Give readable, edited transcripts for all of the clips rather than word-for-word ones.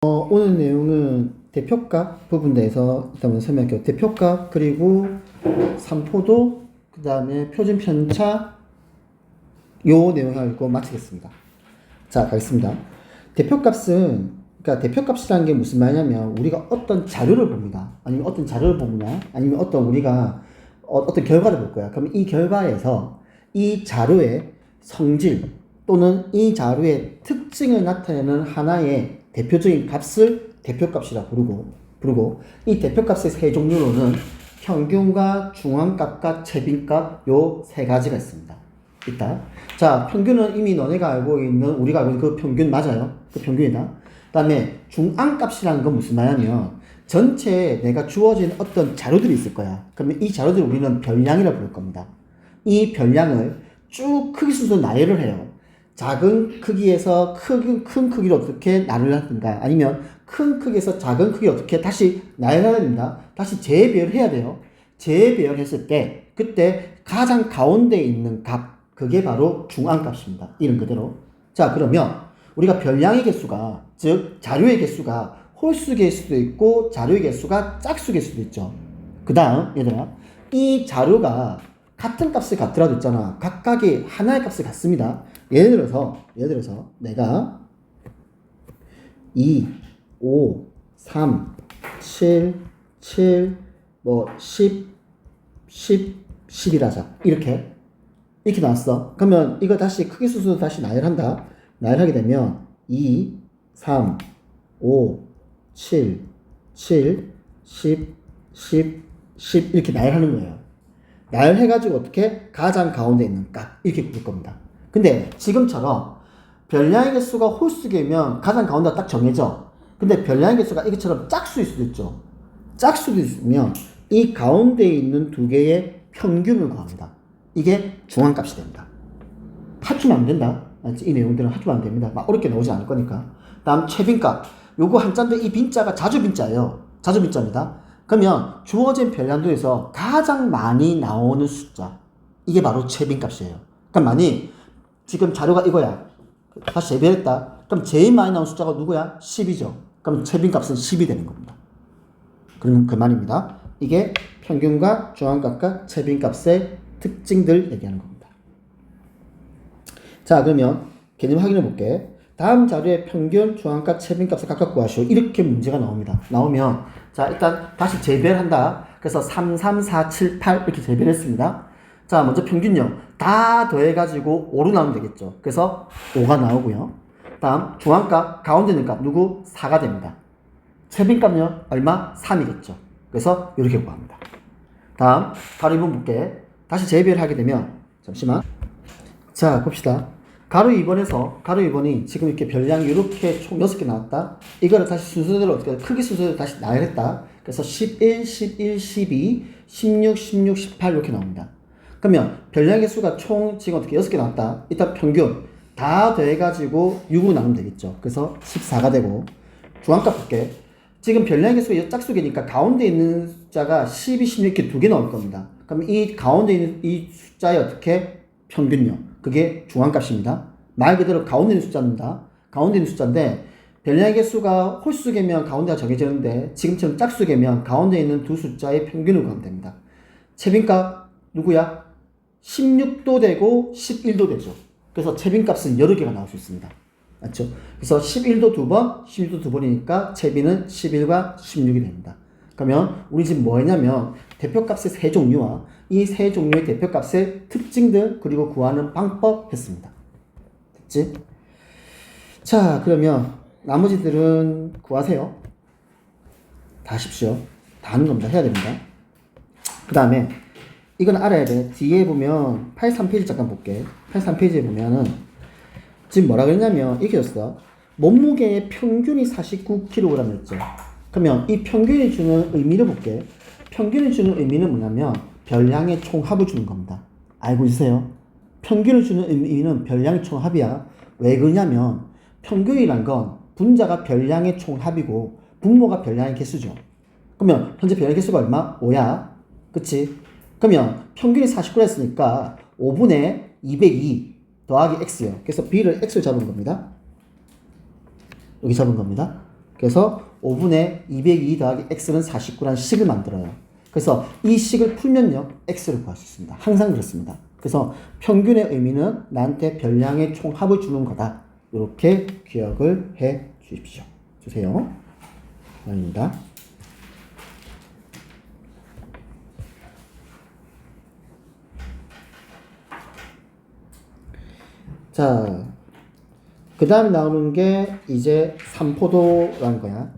오늘 내용은 대표값 부분에 대해서 일단 먼저 설명할게요. 대표값 그리고 삼포도 그 다음에 표준 편차 요 내용 가지고 마치겠습니다. 자, 가겠습니다. 그러니까 대표값이라는 게 무슨 말이냐면 우리가 어떤 자료를 봅니다. 아니면 어떤 자료를 보느냐, 아니면 우리가 어떤 결과를 볼 거야. 그럼 이 결과에서 이 자료의 성질 또는 이 자료의 특징을 나타내는 하나의 대표적인 값을 대표값이라 부르고 이 대표값의 세 종류로는 평균과 중앙값과 최빈값 요 세 가지가 있습니다. 자, 평균은 이미 너네가 알고 있는 우리가 알고 있는 그 평균 맞아요. 그 평균이다. 그 다음에 중앙값이라는 건 무슨 말이냐면 전체에 내가 주어진 어떤 자료들이 있을 거야. 그러면 이 자료들을 우리는 별량이라고 부를 겁니다. 이 별량을 쭉 크기 순서로 나열을 해요. 작은 크기에서 큰 크기로 어떻게 나열을 하든가 아니면 큰 크기에서 작은 크기로 어떻게 다시 나열해야 됩니다. 다시 재배열을 해야 돼요. 재배열 했을 때 그때 가장 가운데 있는 값 그게 바로 중앙값입니다. 이름 그대로. 자, 그러면 우리가 별량의 개수가 즉 자료의 개수가 홀수 개수도 있고 자료의 개수가 짝수 개수도 있죠. 그 다음 얘들아 이 자료가 같은 값을 갖더라도 있잖아. 각각의 하나의 값을 갖습니다. 예를 들어서 내가 2, 5, 3, 7, 10, 11하자. 이렇게 나왔어. 그러면 이거 다시 크기 순서로 다시 나열한다. 나열하게 되면 2, 3, 5, 7, 10, 10 이렇게 나열하는 거예요. 나열해가지고 어떻게 가장 가운데 있는 값 이렇게 볼 겁니다. 근데 지금처럼 별량의 개수가 홀수개면 가장 가운데가 딱 정해져. 근데 별량의 개수가 이것처럼 짝수일 수도 있죠. 짝수도 있으면 이 가운데 있는 두 개의 평균을 구합니다. 이게 중앙값이 됩니다. 합치면 안 된다. 이 내용들은 합치면 안 됩니다. 막 어렵게 나오지 않을 거니까. 다음 최빈값. 요거 한자인데 이 빈자가 자주빈자예요. 자주빈자입니다. 그러면 주어진 별량도에서 가장 많이 나오는 숫자. 이게 바로 최빈값이에요. 그럼 만약 지금 자료가 이거야. 다시 재배했다. 그럼 제일 많이 나온 숫자가 누구야? 10이죠. 그럼 최빈값은 10이 되는 겁니다. 그럼 그 말입니다. 이게 평균과 중앙값과 최빈값의 특징들 얘기하는 겁니다. 자, 그러면 개념 확인해 볼게. 다음 자료의 평균, 중앙값, 최빈값을 각각 구하시오. 이렇게 문제가 나옵니다. 나오면 자, 일단 다시 재배한다. 그래서 3, 3, 4, 7, 8 이렇게 재배했습니다. 자, 먼저 평균요. 다 더해가지고 5로 나오면 되겠죠. 그래서 5가 나오고요. 다음 중앙값, 가운데 있는 값 누구? 4가 됩니다. 최빈값요? 얼마? 3이겠죠. 그래서 이렇게 구합니다. 다음 가로 2번 볼게. 다시 재배를 하게 되면 잠시만. 자, 봅시다. 가로 2번이 지금 이렇게 별량이 이렇게 총 6개 나왔다. 이거를 다시 순서대로 어떻게 크기 순서대로 다시 나열했다. 그래서 11, 12, 16, 18 이렇게 나옵니다. 그러면 별량의 수가 총 지금 어떻게 6개 나왔다. 일단 평균 다 더해가지고 6으로 나누면 되겠죠. 그래서 14가 되고 중앙값 볼게. 지금 별량의 수가 짝수개니까 가운데 있는 숫자가 12, 16 이렇게 두 개 나올 겁니다. 그럼 이 가운데 있는 이 숫자의 어떻게 평균요. 그게 중앙값입니다. 말 그대로 가운데 있는 숫자입니다. 가운데 있는 숫자인데 별량의 개수가 홀수개면 가운데가 정해지는데 지금처럼 짝수개면 가운데 있는 두 숫자의 평균을 구하면 됩니다. 최빈값 누구야? 16도 되고 11도 되죠. 그래서 최빈값은 여러 개가 나올 수 있습니다. 맞죠? 그래서 11도 두 번, 11도 두 번이니까 최빈은 11과 16이 됩니다. 그러면 우리 지금 뭐 했냐면 대표값의 세 종류와 이 세 종류의 대표값의 특징들 그리고 구하는 방법 했습니다. 됐지? 자, 그러면 나머지들은 구하세요. 다 하십시오. 다 하는 겁니다. 해야 됩니다. 그 다음에 이건 알아야 돼. 뒤에 보면 83페이지 잠깐 볼게. 83페이지에 보면은 지금 뭐라 그랬냐면 이렇게 줬어. 몸무게의 평균이 49kg였죠. 그러면 이 평균이 주는 의미를 볼게. 평균이 주는 의미는 뭐냐면 별량의 총합을 주는 겁니다. 알고 있으세요? 평균을 주는 의미는 별량의 총합이야. 왜 그러냐면 평균이란 건 분자가 별량의 총합이고 분모가 별량의 개수죠. 그러면 현재 별량의 개수가 얼마? 5야. 그치? 그러면 평균이 49라 했으니까 5분의 202 더하기 x요. 그래서 b를 x로 잡은 겁니다. 여기 잡은 겁니다. 그래서 5분의 202 더하기 x는 49라는 식을 만들어요. 그래서 이 식을 풀면요, x를 구할 수 있습니다. 항상 그렇습니다. 그래서 평균의 의미는 나한테 별량의 총합을 주는 거다. 이렇게 기억을 해 주십시오. 주세요. 아닙니다. 자, 그 다음에 나오는 게 이제 삼포도라는 거야.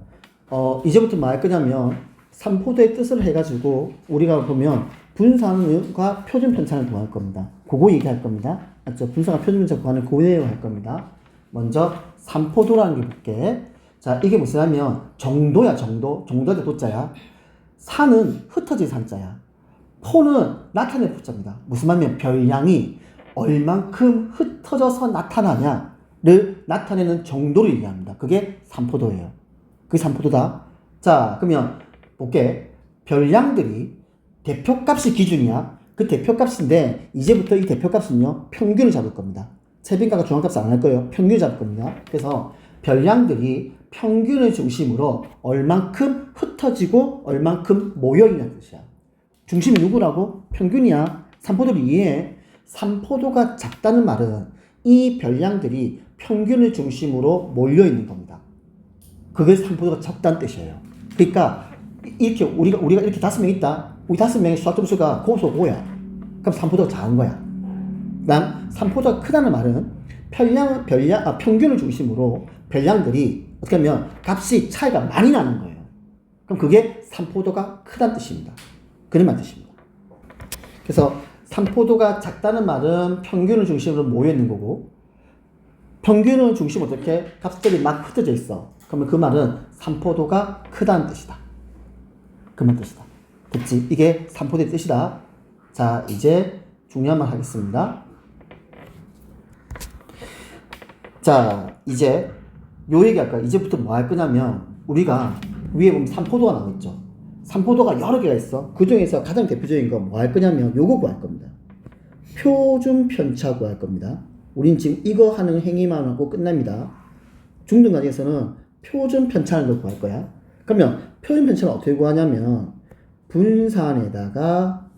이제부터 뭐 할 거냐면 삼포도의 뜻을 해가지고 우리가 보면 분산과 표준 편차를 구할 겁니다. 그거 얘기할 겁니다. 맞죠? 분산과 표준 편차 구하는 그 내용을 할 겁니다. 먼저 삼포도라는 게 볼게. 자, 이게 무슨 하면 정도야, 정도. 정도의 도자야. 산은 흩어진 산자야. 포는 나타낼 포자입니다. 무슨 말이면 별량이 얼만큼 흩어져서 나타나냐를 나타내는 정도를 얘기합니다. 그게 삼포도예요. 그게 삼포도다. 자, 그러면 볼게. 별량들이 대표값이 기준이야. 그 대표값인데 이제부터 이 대표값은요, 평균을 잡을 겁니다. 세빈가가 중앙값을 안 할 거예요. 평균을 잡을 겁니다. 그래서 별량들이 평균을 중심으로 얼만큼 흩어지고 얼만큼 모여있는 뜻이야. 중심이 누구라고? 평균이야. 삼포도를 이해해. 삼포도가 작다는 말은 이 별량들이 평균을 중심으로 몰려있는 겁니다. 그게 삼포도가 적다는 뜻이에요. 그러니까 이렇게 우리가 이렇게 5명 있다. 우리 5명의 수학 점수가 고소 5야. 그럼 삼포도가 작은 거야. 그다음 삼포도가 크다는 말은 평균을 중심으로 별량들이 어떻게 하면 값이 차이가 많이 나는 거예요. 그럼 그게 삼포도가 크다는 뜻입니다. 그런 뜻입니다. 그래서 삼포도가 작다는 말은 평균을 중심으로 모여 있는 거고, 평균을 중심으로 어떻게 값들이 막 흩어져 있어. 그러면 그 말은 삼포도가 크다는 뜻이다. 그만 뜻이다. 됐지? 이게 삼포도의 뜻이다. 자, 이제 중요한 말 하겠습니다. 자, 이제 요 얘기 할까요? 이제부터 뭐 할 거냐면 우리가 위에 보면 삼포도가 나와 있죠. 삼포도가 여러 개가 있어. 그 중에서 가장 대표적인 건 뭐 할 거냐면 요거 구할 겁니다. 표준 편차 구할 겁니다. 우린 지금 이거 하는 행위만 하고 끝납니다. 중등 과정에서는 표준 편차를 걸 구할 거야. 그러면 표준 편차는 어떻게 구하냐면 분산에다가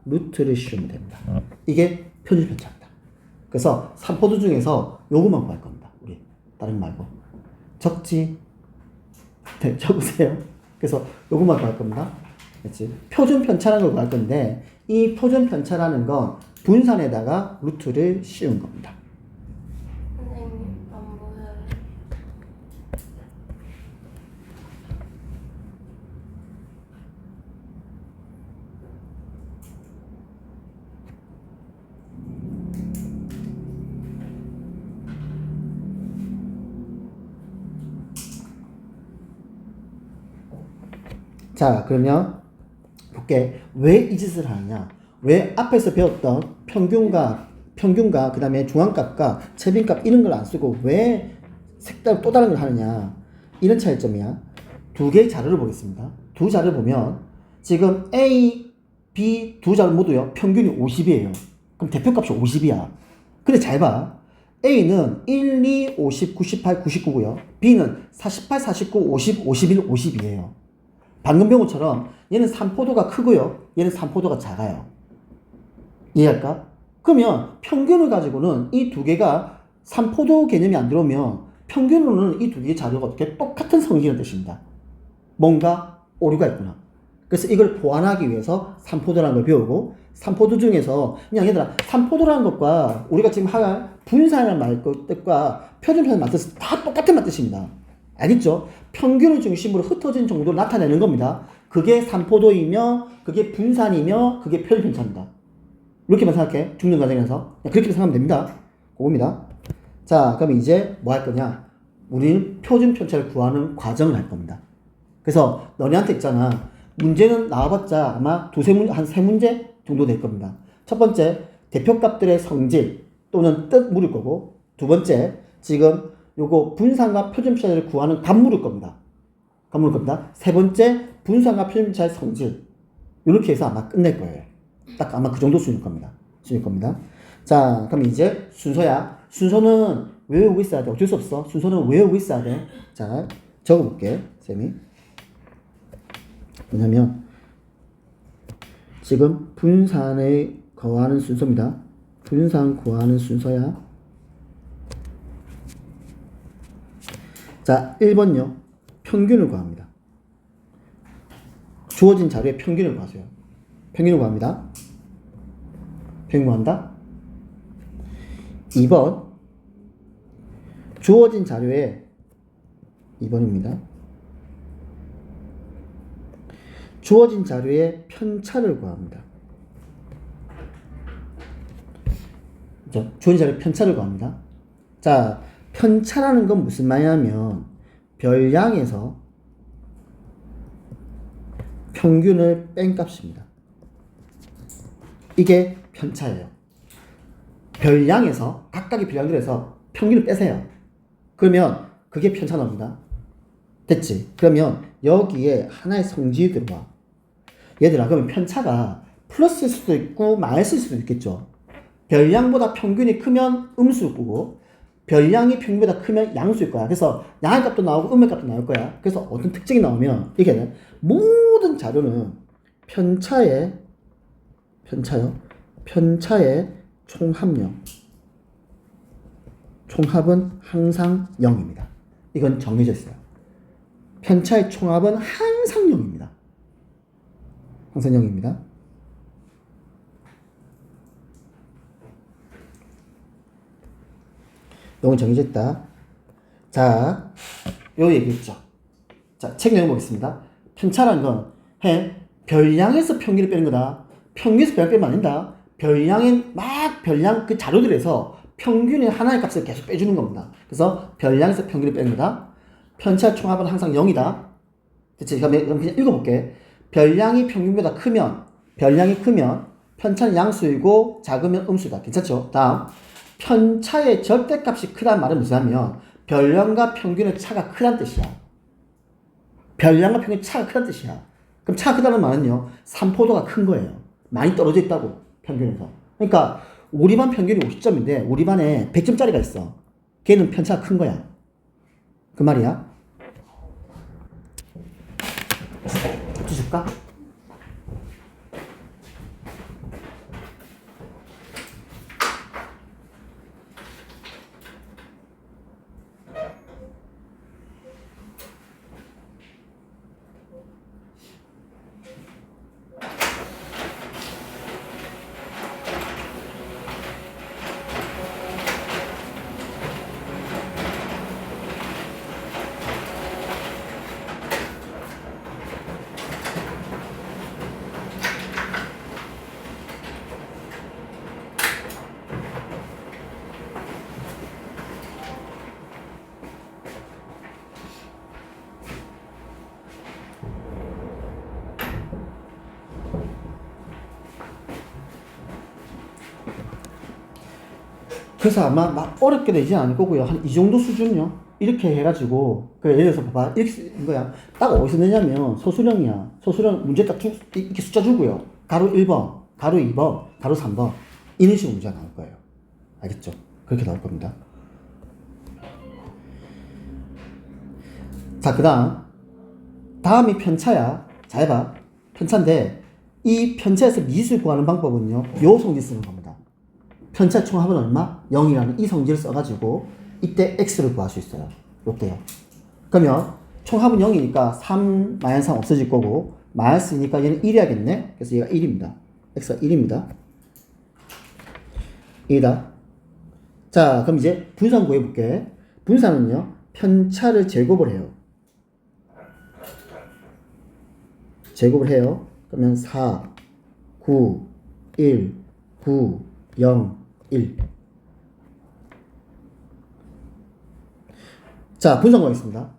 루트를 씌우면 됩니다. 이게 표준 편차입니다. 그래서 삼포도 중에서 요거만 구할 겁니다. 우리 다른 거 말고. 적지? 네, 적으세요. 그래서 요거만 구할 겁니다. 그렇지? 표준 편차라는 걸 구할 건데 이 표준 편차라는 건 분산에다가 루트를 씌운 겁니다. 선생님, 안 보여요. 자, 그러면 볼게. 왜 이 짓을 하느냐? 왜 앞에서 배웠던 평균과 그 다음에 중앙값과 최빈값 이런 걸 안 쓰고 왜 색다른 또 다른 걸 하느냐? 이런 차이점이야. 두 개의 자료를 보겠습니다. 두 자료를 보면 지금 A, B 두 자료 모두요. 평균이 50이에요. 그럼 대표값이 50이야. 근데 잘 봐. A는 1, 2, 50, 98, 99고요. B는 48, 49, 50, 51, 52예요. 방금 배운 것처럼 얘는 삼포도가 크고요. 얘는 삼포도가 작아요. 이해할까? 그러면 평균을 가지고는 이 두 개가 삼포도 개념이 안 들어오면 평균으로는 이 두 개의 자료가 어떻게 똑같은 성질이라는 뜻입니다. 뭔가 오류가 있구나. 그래서 이걸 보완하기 위해서 삼포도라는 걸 배우고 삼포도 중에서 그냥 얘들아 삼포도라는 것과 우리가 지금 할 분산이라는 말 뜻과 표준편의 말뜻은 다 똑같은 말뜻입니다. 알겠죠? 평균을 중심으로 흩어진 정도를 나타내는 겁니다. 그게 삼포도이며 그게 분산이며 그게 표준편차입니다. 이렇게만 생각해. 중등 과정에서 그냥 그렇게 생각하면 됩니다. 그겁니다. 자, 그럼 이제 뭐 할 거냐? 우리는 표준편차를 구하는 과정을 할 겁니다. 그래서 너네한테 있잖아. 문제는 나와봤자 아마 한 세 문제 정도 될 겁니다. 첫 번째, 대표값들의 성질 또는 뜻 물을 거고, 두 번째, 지금 요거 분산과 표준편차를 구하는 값 물을 겁니다. 세 번째, 분산과 표준편차의 성질. 이렇게 해서 아마 끝낼 거예요. 딱 아마 그 정도 수준일 겁니다. 자, 그럼 이제 순서야. 순서는 외우고 있어야 돼. 어쩔 수 없어. 순서는 외우고 있어야 돼. 자, 적어볼게, 쌤이. 왜냐면 지금 분산에 거하는 순서입니다. 분산 구하는 순서야. 자, 1번요. 평균을 구합니다. 주어진 자료의 평균을 구하세요. 평균을 구합니다. 평균 구한다. 2번. 주어진 자료의 2번입니다. 주어진 자료의 편차를 구합니다. 주어진 자료의 편차를 구합니다. 자, 편차라는 건 무슨 말이냐면 별량에서 평균을 뺀 값입니다. 이게 편차예요. 별량에서 각각의 별량들에서 평균을 빼세요. 그러면 그게 편차 나옵니다. 됐지? 그러면 여기에 하나의 성질이 들어와. 얘들아, 그러면 편차가 플러스일 수도 있고 마이너스일 수도 있겠죠. 별량보다 평균이 크면 음수일 거고 별량이 평균보다 크면 양수일 거야. 그래서 양의 값도 나오고 음의 값도 나올 거야. 그래서 어떤 특징이 나오면 이게 모든 자료는 편차의 총합력. 총합은 항상 0입니다. 이건 정해져 있어요. 편차의 총합은 항상 0입니다. 항상 0입니다. 이건 정해져 있다. 자, 요 얘기했죠. 자, 책 내용 보겠습니다. 편차라는 건 별량에서 평균을 빼는 거다. 평균에서 별량 빼면 안 된다. 별량 그 자료들에서 평균의 하나의 값을 계속 빼주는 겁니다. 그래서 별량에서 평균을 빼는 거다. 편차 총합은 항상 0이다. 됐지? 그럼 그냥 읽어볼게. 별량이 평균보다 크면 편차는 양수이고 작으면 음수다. 괜찮죠? 다음. 편차의 절대값이 크다는 말은 무슨 말이냐면 별량과 평균의 차가 크다는 뜻이야. 별량과 평균의 차가 크다는 뜻이야. 그럼 차가 크다는 말은요, 산포도가 큰 거예요. 많이 떨어져 있다고, 평균에서. 그러니까 우리 반 평균이 50점인데 우리 반에 100점짜리가 있어. 걔는 편차가 큰 거야. 그 말이야. 줄까? 그래서 아마 막 어렵게 되지 않을 거고요. 한 이 정도 수준요. 이렇게 해가지고, 예를 들어서 봐봐. 이렇게 쓴 거야. 딱 어디서 내냐면 소수령이야. 소수령 문제 딱 이렇게 숫자 주고요. 가로 1번, 가로 2번, 가로 3번. 이런 식으로 문제가 나올 거예요. 알겠죠? 그렇게 나올 겁니다. 자, 다음이 편차야. 자, 해봐. 편차인데, 이 편차에서 미수를 구하는 방법은요, 요 성질 쓰는 겁니다. 편차 총합은 얼마? 0이라는 이 성질을 써가지고 이때 x를 구할 수 있어요. 요때요. 그러면 총합은 0이니까 3 마이너스 3 없어질 거고 마이너스니까 얘는 1이야겠네. 그래서 얘가 1입니다. x가 1입니다. 1이다. 자, 그럼 이제 분산 구해볼게. 분산은요, 편차를 제곱을 해요. 그러면 4, 9, 1, 9, 0, 1. 자, 분산 구하겠습니다.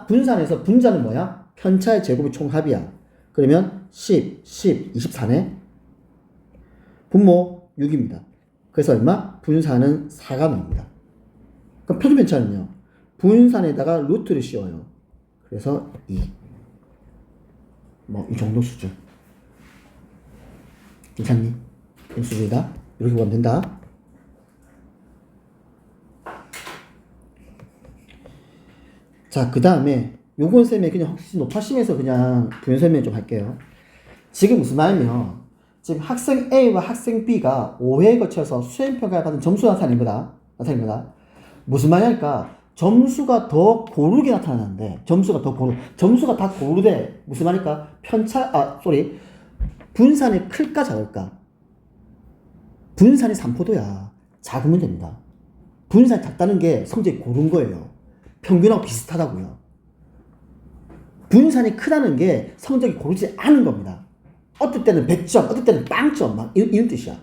분산에서 분자는 뭐야? 편차의 제곱이 총합이야. 그러면 10, 24네. 분모 6입니다. 그래서 얼마? 분산은 4가 나옵니다. 그럼 표준 편차는요, 분산에다가 루트를 씌워요. 그래서 2. 이 정도 수준. 괜찮니? 이 수준이다. 이렇게 보면 된다. 자, 그 다음에 요건 쌤이 그냥 혹시 노파심에서 그냥 부연 설명 좀 할게요. 지금 무슨 말이면 지금 학생 A와 학생 B가 5회 거쳐서 수행평가를 받은 점수가 나타낸 거다. 무슨 말이냐니까 점수가 더 고르게 나타나는데 점수가 다 고르되 무슨 말일까? 분산이 클까 작을까? 분산이 3포도야. 작으면 됩니다. 분산이 작다는 게 성적이 고른 거예요. 평균하고 비슷하다고요. 분산이 크다는 게 성적이 고르지 않은 겁니다. 어떨 때는 100점, 어떨 때는 빵점, 막 이런 뜻이야.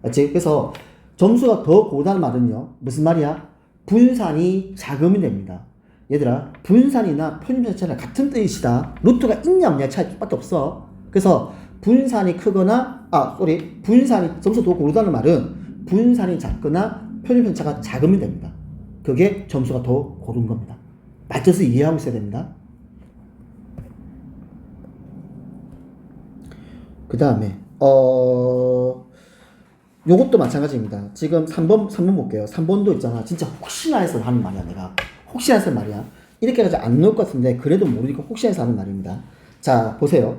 맞지? 그래서 점수가 더 고르다는 말은요, 무슨 말이야? 분산이 작으면 됩니다. 얘들아, 분산이나 편집자체는 같은 뜻이다. 루트가 있냐 없냐 차이밖에 없어. 그래서 분산이 크거나, 분산이 점수 더 고르다는 말은 분산이 작거나 편집편차가 작으면 됩니다. 그게 점수가 더 고른 겁니다. 맞춰서 이해하고 있어야 됩니다. 그 다음에 요것도 마찬가지입니다. 지금 3번 볼게요. 3번도 있잖아. 진짜 혹시나 해서 하는 말이야. 내가 혹시나 해서 말이야. 이렇게 해서 안 넣을 것 같은데 그래도 모르니까 혹시나 해서 하는 말입니다. 자, 보세요.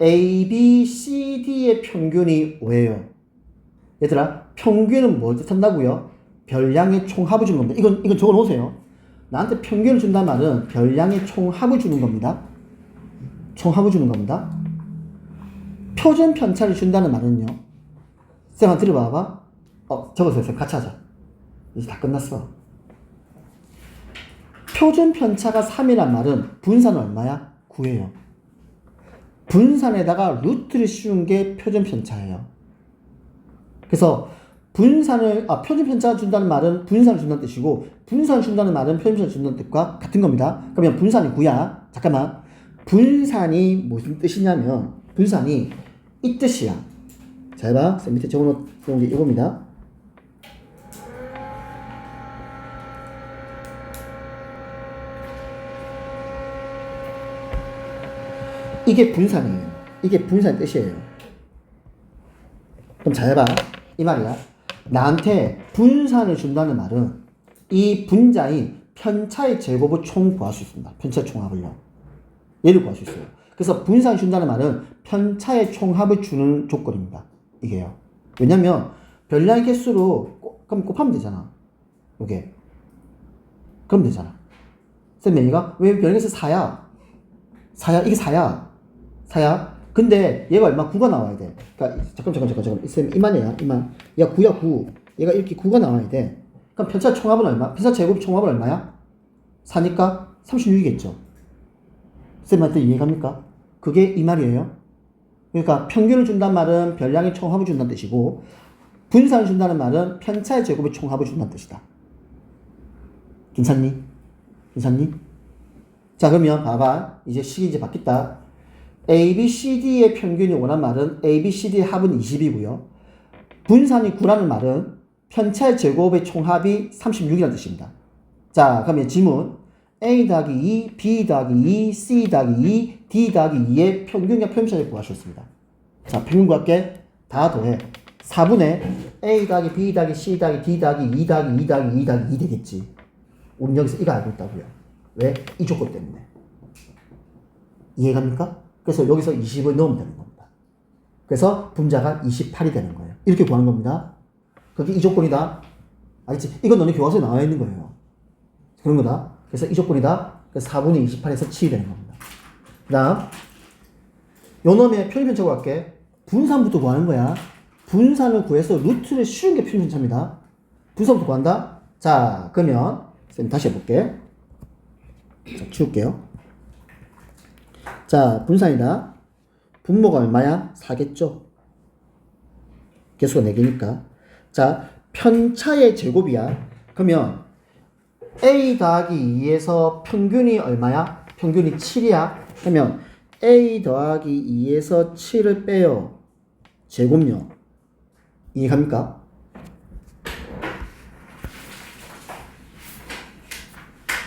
A, B, C, D의 평균이 5예요. 얘들아, 평균은 뭘 뜻한다고요? 별량의 총합을 주는 겁니다. 이건 적어 놓으세요. 나한테 평균을 준다는 말은 별량의 총합을 주는 겁니다. 총합을 주는 겁니다. 표준 편차를 준다는 말은요. 쌤, 한번 들어봐봐. 적었어요. 쌤, 같이 하자. 이제 다 끝났어. 표준 편차가 3이란 말은 분산은 얼마야? 9예요. 분산에다가 루트를 씌운 게 표준 편차예요. 그래서 표준 편차가 준다는 말은 분산을 준다는 뜻이고, 분산을 준다는 말은 표준 편차를 준다는 뜻과 같은 겁니다. 그러면 분산이 9야. 잠깐만. 분산이 무슨 뜻이냐면, 분산이 이 뜻이야. 잘 봐. 쌤 밑에 적어놓은 게 이겁니다. 이게 분산이에요. 이게 분산의 뜻이에요. 그럼 잘 봐. 이 말이야. 나한테 분산을 준다는 말은 이 분자의 편차의 제곱을 총 구할 수 있습니다. 편차 총합을요. 얘를 구할 수 있어요. 그래서 분산을 준다는 말은 편차의 총합을 주는 조건입니다. 이게요. 왜냐면 별량의 개수로 그럼 곱하면 되잖아. 요게. 그럼 되잖아. 쌤, 얘가 왜 별량의 개수 4야? 4야. 이게 4야. 4야. 근데 얘가 얼마? 9가 나와야 돼. 그러니까 잠깐. 쌤, 이만이야. 이만. 얘가 9야, 9. 얘가 이렇게 9가 나와야 돼. 그럼 편차 총합은 얼마? 편차 제곱 총합은 얼마야? 4니까 36이겠죠. 쌤한테 이해갑니까? 그게 이 말이에요. 그러니까 평균을 준다는 말은 별량의 총합을 준다는 뜻이고, 분산을 준다는 말은 편차의 제곱의 총합을 준다는 뜻이다. 괜찮니? 자, 그러면 봐봐. 이제 식이 이제 바뀌었다. A, B, C, D의 평균이 5란 말은 A, B, C, D의 합은 20이고요. 분산이 9라는 말은 편차의 제곱의 총합이 36이라는 뜻입니다. 자, 그러면 지문. A 더하기 2, B 더하기 2, C 더하기 2, D 더하기 2의 평균과 편차를 구하셨습니다. 자, 평균 구할게. 다 더해. 4분의 A 더하기 B 더하기 C 더하기 D 더하기 2 더하기 2 더하기 2 더하기 2 되겠지. 우린 여기서 이거 알고 있다고요. 왜? 이 조건 때문에. 이해갑니까? 그래서 여기서 20을 넣으면 되는 겁니다. 그래서 분자가 28이 되는 거예요. 이렇게 구하는 겁니다. 그게 이 조건이다. 알겠지? 이건 너네 교과서에 나와 있는 거예요. 그런 거다. 그래서 이 조건이다. 그래서 4분의 28에서 7이 되는 겁니다. 그 다음, 요 놈의 표준편차 구할게. 분산부터 구하는 거야. 분산을 구해서 루트를 씌운 게 표준편차입니다. 분산부터 구한다. 자, 그러면 쌤 다시 해볼게. 자, 치울게요. 자, 분산이다. 분모가 얼마야? 4겠죠? 개수가 4개니까. 자, 편차의 제곱이야. 그러면 A 더하기 2에서 평균이 얼마야? 평균이 7이야. 그러면 A 더하기 2에서 7을 빼요. 제곱요. 이해갑니까?